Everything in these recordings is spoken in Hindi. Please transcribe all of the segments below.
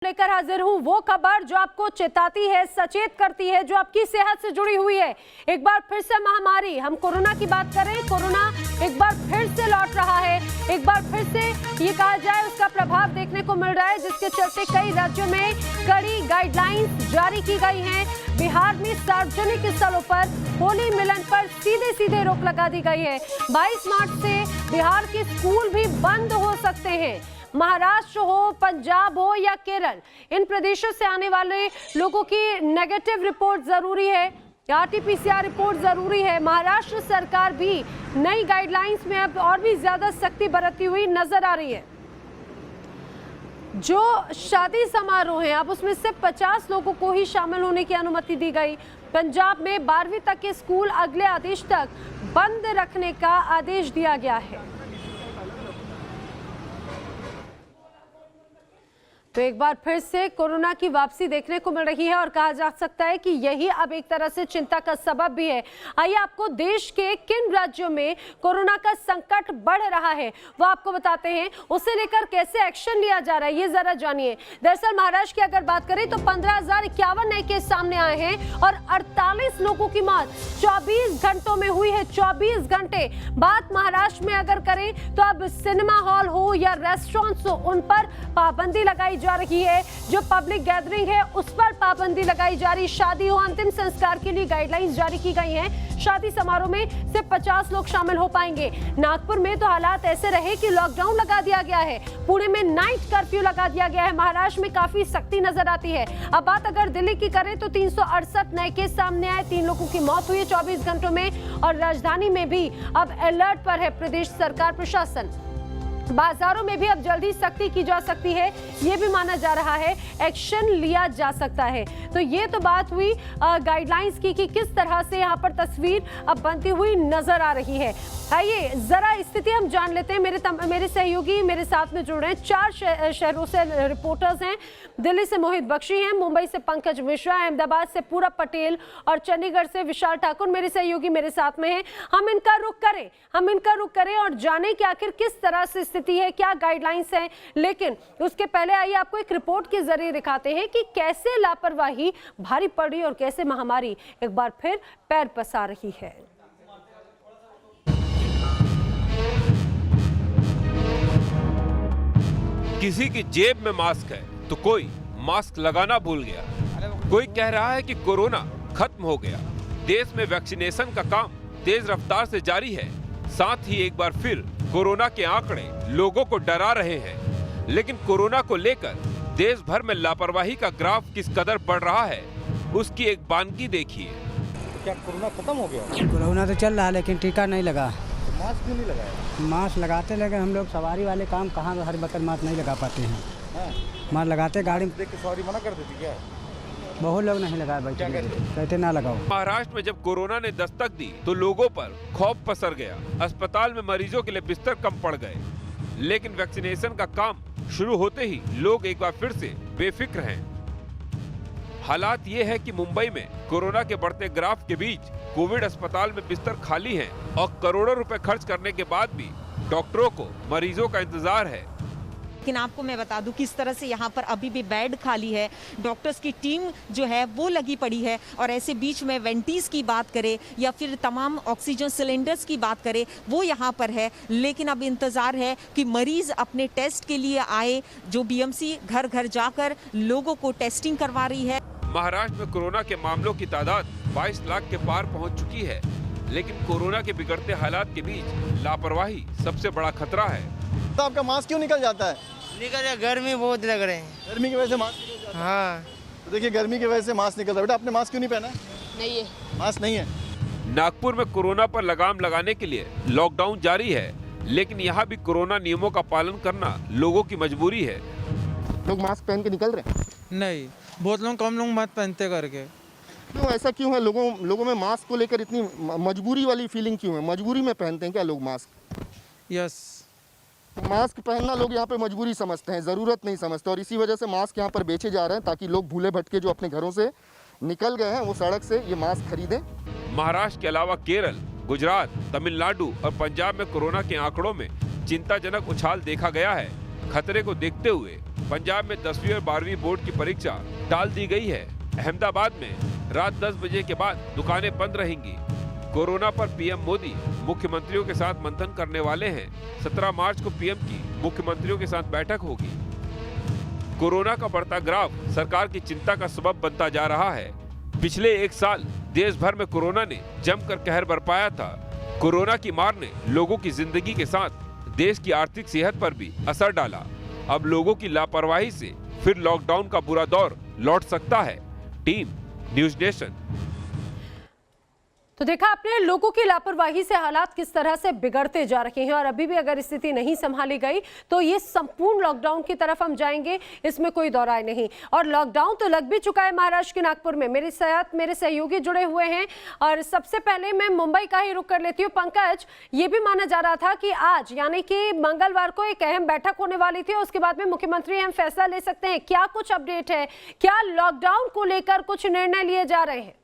लेकर हाजिर हूं वो खबर जो आपको चेताती है, सचेत करती है, जो आपकी सेहत से जुड़ी हुई है। एक बार फिर से महामारी, हम कोरोना की बात करें, कोरोना एक बार फिर से लौट रहा है। एक बार फिर से ये कहा जाए उसका प्रभाव देखने को मिल रहा है, जिसके चलते कई राज्यों में कड़ी गाइडलाइंस जारी की गई हैं। बिहार में सार्वजनिक स्थलों पर होली मिलन पर सीधे सीधे रोक लगा दी गई है। 22 मार्च से बिहार के स्कूल भी बंद हो सकते हैं। महाराष्ट्र हो, पंजाब हो या केरल, इन प्रदेशों से आने वाले लोगों की नेगेटिव रिपोर्ट जरूरी है, आरटीपीसीआर रिपोर्ट जरूरी है। महाराष्ट्र सरकार भी नई गाइडलाइंस में अब और भी ज्यादा सख्ती बरतती हुई नजर आ रही है। जो शादी समारोह है अब उसमें सिर्फ 50 लोगों को ही शामिल होने की अनुमति दी गई। पंजाब में 12वीं तक के स्कूल अगले आदेश तक बंद रखने का आदेश दिया गया है। तो एक बार फिर से कोरोना की वापसी देखने को मिल रही है और कहा जा सकता है कि यही अब एक तरह से चिंता का सबब भी है। आइए आपको देश के किन राज्यों में कोरोना का संकट बढ़ रहा है वो आपको बताते हैं, उसे लेकर कैसे एक्शन लिया जा रहा है ये जरा जानिए। दरअसल महाराष्ट्र की अगर बात करें तो 15,051 नए केस सामने आए हैं और 48 लोगों की मौत 24 घंटों में हुई है। 24 घंटे बात महाराष्ट्र में अगर करें तो अब सिनेमा हॉल हो या रेस्टोरेंट्स हो, उन पर पाबंदी लगाई जा रही है। जो पब्लिक गैदरिंग है उस पर पाबंदी लगाई जा रही। शादी हो, अंतिम संस्कार के लिए गाइडलाइंस जारी की गई हैं। शादी समारोह में सिर्फ 50 लोग शामिल हो पाएंगे। नागपुर में तो हालात ऐसे रहे कि लॉकडाउन लगा दिया गया है। पुणे में नाइट कर्फ्यू लगा दिया गया है। महाराष्ट्र में काफी सख्ती नजर आती है। अब बात अगर दिल्ली की करें तो 368 नए केस सामने आए, 3 लोगों की मौत हुई 24 घंटों में और राजधानी में भी अब अलर्ट पर है प्रदेश सरकार प्रशासन। बाजारों में भी अब जल्दी सख्ती की जा सकती है, ये भी माना जा रहा है, एक्शन लिया जा सकता है। तो ये तो बात हुई गाइडलाइंस की कि किस तरह से यहाँ पर तस्वीर अब बनती हुई नजर आ रही है। आइए जरा स्थिति हम जान लेते हैं। मेरे सहयोगी मेरे साथ में जुड़ रहे हैं। 4 शहरों से रिपोर्टर्स हैं। दिल्ली से मोहित बख्शी हैं, मुंबई से पंकज मिश्रा, अहमदाबाद से पूरब पटेल और चंडीगढ़ से विशाल ठाकुर मेरे सहयोगी मेरे साथ में हैं। हम इनका रुख करें और जानें कि आखिर किस तरह से स्थिति है, क्या गाइडलाइंस हैं। लेकिन उसके पहले आइए आपको एक रिपोर्ट के जरिए दिखाते हैं कि कैसे लापरवाही भारी पड़ रही और कैसे महामारी एक बार फिर पैर पसार रही है। किसी की जेब में मास्क है तो कोई मास्क लगाना भूल गया। कोई कह रहा है कि कोरोना खत्म हो गया। देश में वैक्सीनेशन का काम तेज रफ्तार से जारी है। साथ ही एक बार फिर कोरोना के आंकड़े लोगों को डरा रहे हैं। लेकिन कोरोना को लेकर देश भर में लापरवाही का ग्राफ किस कदर बढ़ रहा है, उसकी एक बानगी देखिए। क्या कोरोना खत्म हो गया? कोरोना तो चल रहा है लेकिन टीका नहीं लगा। तो मास्क क्यों नहीं लगाया? मास्क लगाते लगे हम लोग सवारी वाले काम कहाँ हर वक्त मास्क नहीं लगा पाते हैं। मास्क लगाते गाड़ी में देख के सवारी मना कर देती क्या? बहुत लोग नहीं लगाए भाई, कहते ना लगाओ। महाराष्ट्र में जब कोरोना ने दस्तक दी तो लोगों पर खौफ पसर गया। अस्पताल में मरीजों के लिए बिस्तर कम पड़ गए। लेकिन वैक्सीनेशन का काम शुरू होते ही लोग एक बार फिर से बेफिक्र हैं। हालात ये है कि मुंबई में कोरोना के बढ़ते ग्राफ के बीच कोविड अस्पताल में बिस्तर खाली हैं और करोड़ों रुपए खर्च करने के बाद भी डॉक्टरों को मरीजों का इंतजार है। लेकिन आपको मैं बता दूं किस तरह से यहाँ पर अभी भी बेड खाली है, डॉक्टर्स की टीम जो है वो लगी पड़ी है और ऐसे बीच में वेंटीज की बात करें या फिर तमाम ऑक्सीजन सिलेंडर्स की बात करें वो यहाँ पर है। लेकिन अब इंतजार है कि मरीज अपने टेस्ट के लिए आए। जो बीएमसी घर घर जाकर लोगों को टेस्टिंग करवा रही है। महाराष्ट्र में कोरोना के मामलों की तादाद 22 लाख के पार पहुँच चुकी है। लेकिन कोरोना के बिगड़ते हालात के बीच लापरवाही सबसे बड़ा खतरा है। तो आपका मास्क क्यों निकल जाता है? निकल जाए, गर्मी बहुत लग रहे हैं। गर्मी की वजह से मास्क निकल जाता है? हाँ। तो देखिए गर्मी की वजह से मास्क निकल रहा है। बेटा आपने मास्क क्यों नहीं पहना? नहीं है मास्क नहीं है। नागपुर में कोरोना पर लगाम लगाने के लिए लॉकडाउन जारी है, लेकिन यहाँ भी कोरोना नियमों का पालन करना लोगों की मजबूरी है। लोग मास्क पहन के निकल रहे हैं? नहीं, बहुत लोग कम लोग मत पहनते करके। क्यों ऐसा क्यों है? लोगों में मास्क को लेकर इतनी मजबूरी वाली फीलिंग क्यों है? मजबूरी में पहनते हैं क्या लोग मास्क? यस, मास्क पहनना लोग यहाँ पे मजबूरी समझते हैं, ज़रूरत नहीं समझते। और इसी वजह से मास्क यहाँ पर बेचे जा रहे हैं ताकि लोग भूले भटके जो अपने घरों से निकल गए हैं वो सड़क से ये मास्क खरीदें। महाराष्ट्र के अलावा केरल, गुजरात, तमिलनाडु और पंजाब में कोरोना के आंकड़ों में चिंताजनक उछाल देखा गया है। खतरे को देखते हुए पंजाब में 10वीं और 12वीं बोर्ड की परीक्षा टाल दी गई है। अहमदाबाद में रात 10 बजे के बाद दुकानें बंद रहेंगी। कोरोना पर पीएम मोदी मुख्यमंत्रियों के साथ मंथन करने वाले हैं। 17 मार्च को पीएम की मुख्यमंत्रियों के साथ बैठक होगी। कोरोना का बढ़ता ग्राफ सरकार की चिंता का सबब बनता जा रहा है। पिछले एक साल देश भर में कोरोना ने जमकर कहर बरपाया था। कोरोना की मार ने लोगों की जिंदगी के साथ देश की आर्थिक सेहत पर भी असर डाला। अब लोगों की लापरवाही से फिर लॉकडाउन का बुरा दौर लौट सकता है। Team news nation. तो देखा आपने लोगों की लापरवाही से हालात किस तरह से बिगड़ते जा रहे हैं और अभी भी अगर स्थिति नहीं संभाली गई तो ये संपूर्ण लॉकडाउन की तरफ हम जाएंगे, इसमें कोई दो राय नहीं। और लॉकडाउन तो लग भी चुका है महाराष्ट्र के नागपुर में। मेरे साथ मेरे सहयोगी जुड़े हुए हैं और सबसे पहले मैं मुंबई का ही रुख कर लेती हूँ। पंकज, ये भी माना जा रहा था कि आज यानी कि मंगलवार को एक अहम बैठक होने वाली थी, उसके बाद में मुख्यमंत्री अहम फैसला ले सकते हैं। क्या कुछ अपडेट है? क्या लॉकडाउन को लेकर कुछ निर्णय लिए जा रहे हैं?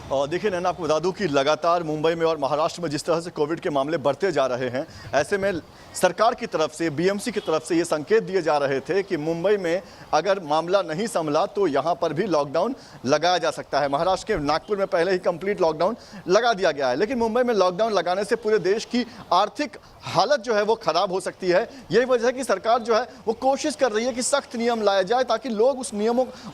और देखिए नैना, आपको बता दूं कि लगातार मुंबई में और महाराष्ट्र में जिस तरह से कोविड के मामले बढ़ते जा रहे हैं, ऐसे में सरकार की तरफ से, बीएमसी की तरफ से ये संकेत दिए जा रहे थे कि मुंबई में अगर मामला नहीं संभला तो यहाँ पर भी लॉकडाउन लगाया जा सकता है। महाराष्ट्र के नागपुर में पहले ही कंप्लीट लॉकडाउन लगा दिया गया है, लेकिन मुंबई में लॉकडाउन लगाने से पूरे देश की आर्थिक हालत जो है वो खराब हो सकती है। यही वजह है कि सरकार जो है वो कोशिश कर रही है कि सख्त नियम लाए जाए ताकि लोग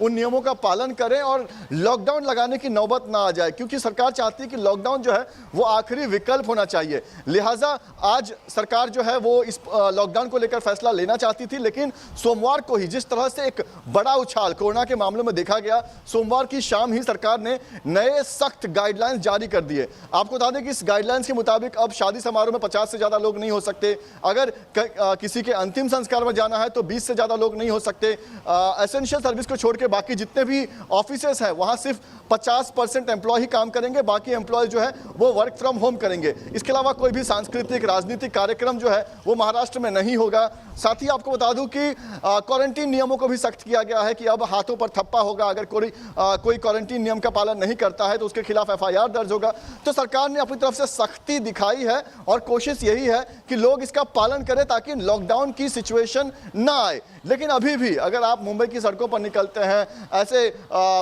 उन नियमों का पालन करें और लॉकडाउन लगाने की नौबत ना आ जाए, क्योंकि सरकार चाहती है कि लॉकडाउन जो है वो आखिरी विकल्प होना चाहिए। लिहाजा आज सरकार जो है वो इस लॉकडाउन को लेकर फैसला लेना चाहती थी, लेकिन सोमवार को ही जिस तरह से एक बड़ा उछाल कोरोना के मामलों में देखा गया, सोमवार की शाम ही सरकार ने नए सख्त गाइडलाइंस जारी कर दिए। आपको बता दें कि इस गाइडलाइंस के मुताबिक अब शादी समारोह में 50 से ज्यादा लोग नहीं हो सकते। अगर किसी के अंतिम संस्कार में जाना है तो 20 से ज्यादा लोग नहीं हो सकते। एसेंशियल सर्विस को छोड़ के बाकी जितने भी ऑफिसेस हैं वहां सिर्फ 50% एम्प्लॉय काम करेंगे, बाकी एम्प्लॉय जो है वो वर्क फ्रॉम होम करेंगे। इसके अलावा कोई भी सांस्कृतिक राजनीतिक कार्यक्रम जो है वो महाराष्ट्र में नहीं होगा। साथ ही आपको बता दूं कि क्वारंटीन नियमों को भी सख्त किया गया है कि अब हाथों पर थप्पा होगा। अगर कोई क्वारंटीन नियम का पालन नहीं करता है तो उसके खिलाफ एफआईआर दर्ज होगा। तो सरकार ने अपनी तरफ से सख्ती दिखाई है और कोशिश यही है कि लोग इसका पालन करें ताकि लॉकडाउन की सिचुएशन ना आए। लेकिन अभी भी अगर आप मुंबई की सड़कों पर निकलते हैं, ऐसे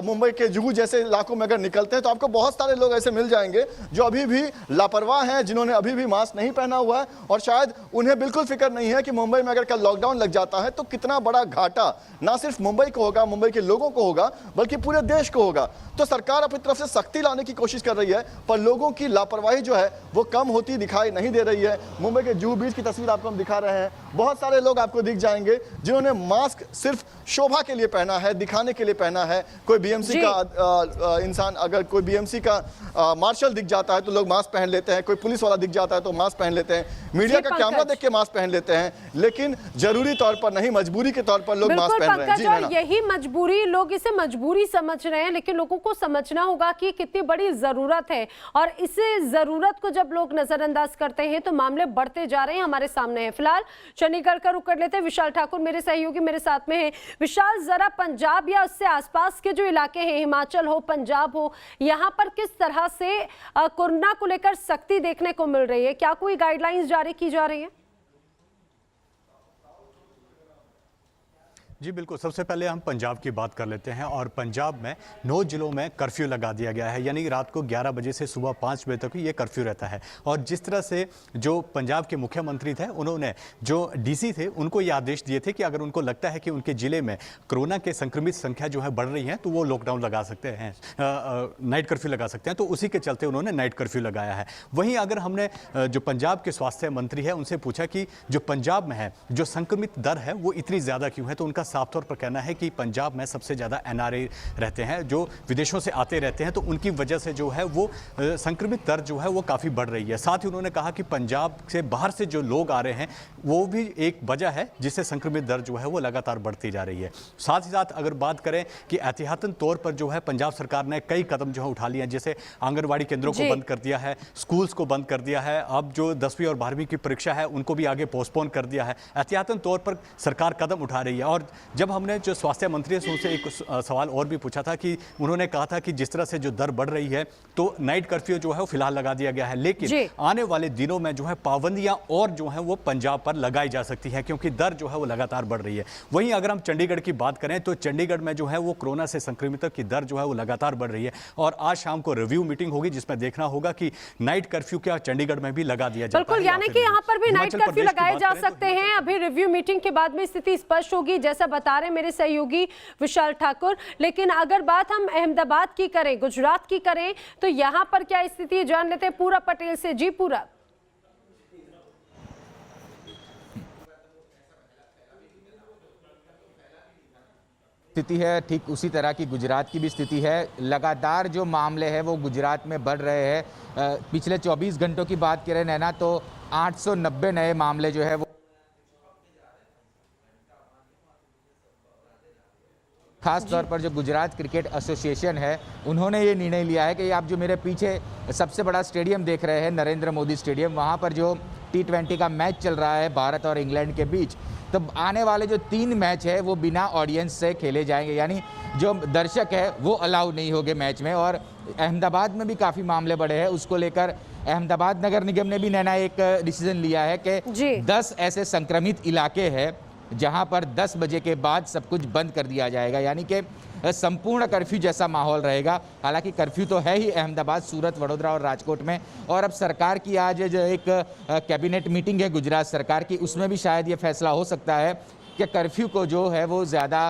मुंबई के जुहू जैसे इलाकों में अगर निकलते हैं तो आपको बहुत सारे लोग ऐसे मिल जाएंगे जो अभी भी लापरवाह हैं, जिन्होंने अभी भी मास्क नहीं पहना हुआ है और शायद उन्हें बिल्कुल फिक्र नहीं है कि मुंबई में अगर कल लॉकडाउन लग जाता है तो कितना बड़ा घाटा ना सिर्फ मुंबई को होगा, मुंबई के लोगों को होगा, बल्कि पूरे देश को होगा। तो सरकार अपनी तरफ से सख्ती लाने की कोशिश कर रही है, पर लोगों की लापरवाही जो है वो कम होती दिखाई नहीं दे रही है। मुंबई के जुहू बीच की तस्वीर आपको हम दिखा रहे हैं। बहुत सारे लोग आपको दिख जाएंगे जिन्होंने मास्क सिर्फ शोभा के लिए पहना है, दिखाने के लिए पहना है। कोई बीएमसी का इंसान, अगर कोई बीएमसी का मार्शल दिख जाता है तो लोग मास्क पहन लेते हैं, कोई पुलिस वाला दिख जाता है तो मास्क पहन लेते हैं, मीडिया का कैमरा देख के मास्क पहन लेते हैं, लेकिन जरूरी तौर पर नहीं, मजबूरी के तौर पर लोग मास्क पहन रहे हैं। जी और यही मजबूरी, लोग इसे मजबूरी समझ रहे हैं, लेकिन लोगों को समझना होगा कि कितनी बड़ी जरूरत है और इसे जरूरत को जब लोग नजरअंदाज करते हैं तो मामले बढ़ते जा रहे हैं। हमारे सामने है फिलहाल चंडीगढ़ का रुख कर लेते हैं। विशाल ठाकुर मेरे सहयोगी मेरे साथ में है। विशाल, जरा पंजाब या उससे आसपास के जो इलाके हैं, हिमाचल हो, पंजाब हो, यहाँ पर किस तरह से कोरोना को लेकर सख्ती देखने को मिल रही है? क्या कोई गाइडलाइंस जारी की जा रही है? जी बिल्कुल, सबसे पहले हम पंजाब की बात कर लेते हैं और पंजाब में 9 जिलों में कर्फ्यू लगा दिया गया है, यानी रात को 11 बजे से सुबह 5 बजे तक ये कर्फ्यू रहता है। और जिस तरह से जो पंजाब के मुख्यमंत्री थे, उन्होंने जो डीसी थे उनको ये आदेश दिए थे कि अगर उनको लगता है कि उनके ज़िले में कोरोना के संक्रमित संख्या जो है बढ़ रही है तो वो लॉकडाउन लगा सकते हैं, नाइट कर्फ्यू लगा सकते हैं। तो उसी के चलते उन्होंने नाइट कर्फ्यू लगाया है। वहीं अगर हमने जो पंजाब के स्वास्थ्य मंत्री है उनसे पूछा कि जो पंजाब में है जो संक्रमित दर है वो इतनी ज़्यादा क्यों है, तो उनका साफ तौर पर कहना है कि पंजाब में सबसे ज़्यादा एनआरए रहते हैं, जो विदेशों से आते रहते हैं, तो उनकी वजह से जो है वो संक्रमित दर जो है वो काफ़ी बढ़ रही है। साथ ही उन्होंने कहा कि पंजाब से बाहर से जो लोग आ रहे हैं वो भी एक वजह है जिससे संक्रमित दर जो है वो लगातार बढ़ती जा रही है। साथ ही साथ अगर बात करें कि एहतियातन तौर पर जो है पंजाब सरकार ने कई कदम जो है उठा लिए हैं, जैसे आंगनबाड़ी केंद्रों को बंद कर दिया है, स्कूल्स को बंद कर दिया है, अब जो 10वीं और 12वीं की परीक्षा है उनको भी आगे पोस्टपोन कर दिया है। एहतियातन तौर पर सरकार कदम उठा रही है और जब हमने जो स्वास्थ्य मंत्री से उनसे एक सवाल और भी पूछा था कि उन्होंने कहा था कि जिस तरह से जो दर बढ़ रही है तो नाइट कर्फ्यू जो है वो फिलहाल लगा दिया गया है, लेकिन आने वाले दिनों में जो है पाबंदियां और जो है वो पंजाब पर लगाई जा सकती है क्योंकि दर जो है वो लगातार बढ़ रही है। वहीं अगर हम चंडीगढ़ की बात करें तो चंडीगढ़ में जो है वो कोरोना से संक्रमितों की दर जो है वो लगातार बढ़ रही है और आज शाम को रिव्यू मीटिंग होगी जिसमें देखना होगा कि नाइट कर्फ्यू क्या चंडीगढ़ में भी लगा दिया जाता है। बिल्कुल, यानी कि यहाँ पर भी नाइट कर्फ्यू लगाए जा सकते हैं। अभी रिव्यू मीटिंग के बाद में स्थिति स्पष्ट होगी, जैसा बता रहे मेरे सहयोगी विशाल ठाकुर। लेकिन अगर बात हम अहमदाबाद की करें, गुजरात की करें, तो यहाँ पर क्या स्थिति है जान लेते हैं पूरा पटेल से। जी पूरा। स्थिति है ठीक उसी तरह की गुजरात की भी स्थिति है। लगातार जो मामले हैं वो गुजरात में बढ़ रहे हैं। पिछले 24 घंटों की बात करें नैना तो 890 नए मामले जो है वो खास तौर पर जो गुजरात क्रिकेट एसोसिएशन है उन्होंने ये निर्णय लिया है कि आप जो मेरे पीछे सबसे बड़ा स्टेडियम देख रहे हैं नरेंद्र मोदी स्टेडियम, वहाँ पर जो T20 का मैच चल रहा है भारत और इंग्लैंड के बीच, तो आने वाले जो 3 मैच है वो बिना ऑडियंस से खेले जाएंगे, यानी जो दर्शक है वो अलाउ नहीं होंगे मैच में। और अहमदाबाद में भी काफ़ी मामले बढ़े हैं, उसको लेकर अहमदाबाद नगर निगम ने भी नैना एक डिसीजन लिया है कि 10 ऐसे संक्रमित इलाके हैं जहां पर 10 बजे के बाद सब कुछ बंद कर दिया जाएगा, यानी कि संपूर्ण कर्फ्यू जैसा माहौल रहेगा। हालांकि कर्फ्यू तो है ही अहमदाबाद, सूरत, वडोदरा और राजकोट में। और अब सरकार की आज जो एक कैबिनेट मीटिंग है गुजरात सरकार की, उसमें भी शायद ये फैसला हो सकता है कि कर्फ्यू को जो है वो ज़्यादा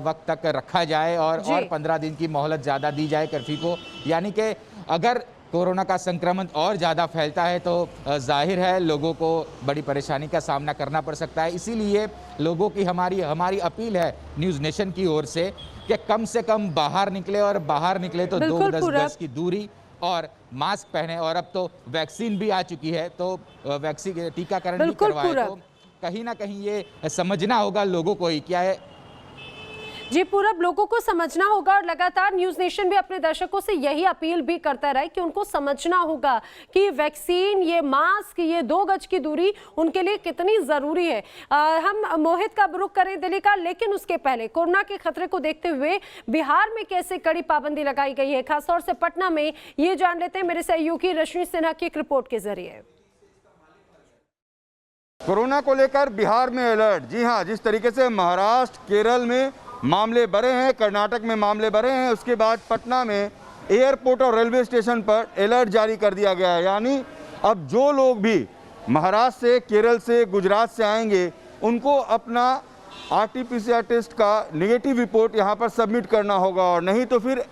वक्त तक रखा जाए और 15 दिन की मोहलत ज़्यादा दी जाए कर्फ्यू को। यानी कि अगर कोरोना का संक्रमण और ज़्यादा फैलता है तो जाहिर है लोगों को बड़ी परेशानी का सामना करना पड़ सकता है। इसीलिए लोगों की हमारी अपील है न्यूज़ नेशन की ओर से कि कम से कम बाहर निकले और बाहर निकले तो 2 गज की दूरी और मास्क पहने। और अब तो वैक्सीन भी आ चुकी है तो वैक्सीन टीकाकरण भी करवाए, तो कहीं ना कहीं ये समझना होगा लोगों को ही क्या है। जी पूरब, लोगों को समझना होगा और लगातार न्यूज़ नेशन भी अपने दर्शकों से यही अपील भी करता रहा कि उनको समझना होगा कि वैक्सीन, ये मास्क, ये 2 गज की दूरी उनके लिए कितनी ज़रूरी है। हम मोहित का रुख करें दिल्ली का, लेकिन उसके पहले कोरोना के खतरे को देखते हुए बिहार में कैसे कड़ी पाबंदी लगाई गई है, खासतौर से पटना में, ये जान लेते हैं मेरे सहयोगी रश्मि सिन्हा की एक रिपोर्ट के जरिए। कोरोना को लेकर बिहार में अलर्ट। जी हाँ, जिस तरीके से महाराष्ट्र, केरल में मामले बढ़े हैं, कर्नाटक में मामले बढ़े हैं, उसके बाद पटना में एयरपोर्ट और रेलवे स्टेशन पर अलर्ट जारी कर दिया गया है। यानी अब जो लोग भी महाराष्ट्र से, केरल से, गुजरात से आएंगे उनको अपना RT-PCR टेस्ट का नेगेटिव रिपोर्ट यहाँ पर सबमिट करना होगा और नहीं तो फिर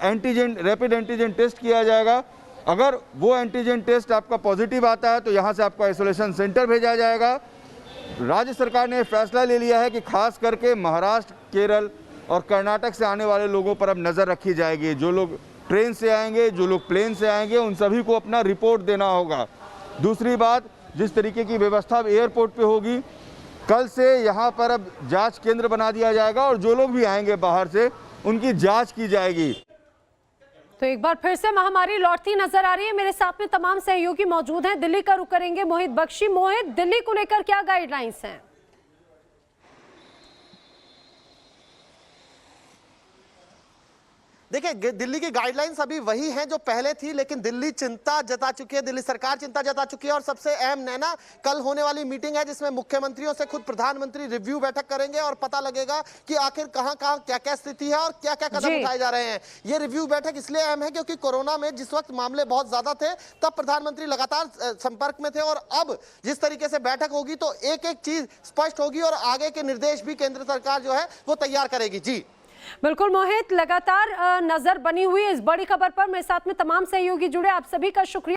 रैपिड एंटीजन टेस्ट किया जाएगा। अगर वो एंटीजन टेस्ट आपका पॉजिटिव आता है तो यहाँ से आपको आइसोलेशन सेंटर भेजा जाएगा। राज्य सरकार ने फैसला ले लिया है कि खास करके महाराष्ट्र, केरल और कर्नाटक से आने वाले लोगों पर अब नज़र रखी जाएगी। जो लोग ट्रेन से आएंगे, जो लोग प्लेन से आएंगे, उन सभी को अपना रिपोर्ट देना होगा। दूसरी बात, जिस तरीके की व्यवस्था एयरपोर्ट पे होगी, कल से यहाँ पर अब जांच केंद्र बना दिया जाएगा और जो लोग भी आएंगे बाहर से उनकी जांच की जाएगी। तो एक बार फिर से महामारी लौटती नजर आ रही है। मेरे साथ में तमाम सहयोगी मौजूद हैं। दिल्ली का रुख करेंगे मोहित बख्शी। मोहित, दिल्ली को लेकर क्या गाइडलाइंस हैं? देखिए, दिल्ली की गाइडलाइंस अभी वही हैं जो पहले थी, लेकिन दिल्ली चिंता जता चुकी है, दिल्ली सरकार चिंता जता चुकी है। और सबसे अहम नैना, कल होने वाली मीटिंग है जिसमें मुख्यमंत्रियों से खुद प्रधानमंत्री रिव्यू बैठक करेंगे और पता लगेगा कि आखिर कहां क्या क्या स्थिति है और क्या क्या कदम उठाए जा रहे हैं। ये रिव्यू बैठक इसलिए अहम है क्योंकि कोरोना में जिस वक्त मामले बहुत ज्यादा थे तब प्रधानमंत्री लगातार संपर्क में थे और अब जिस तरीके से बैठक होगी तो एक एक चीज स्पष्ट होगी और आगे के निर्देश भी केंद्र सरकार जो है वो तैयार करेगी। जी बिल्कुल मोहित, लगातार नजर बनी हुई है इस बड़ी खबर पर। मेरे साथ में तमाम सहयोगी जुड़े, आप सभी का शुक्रिया।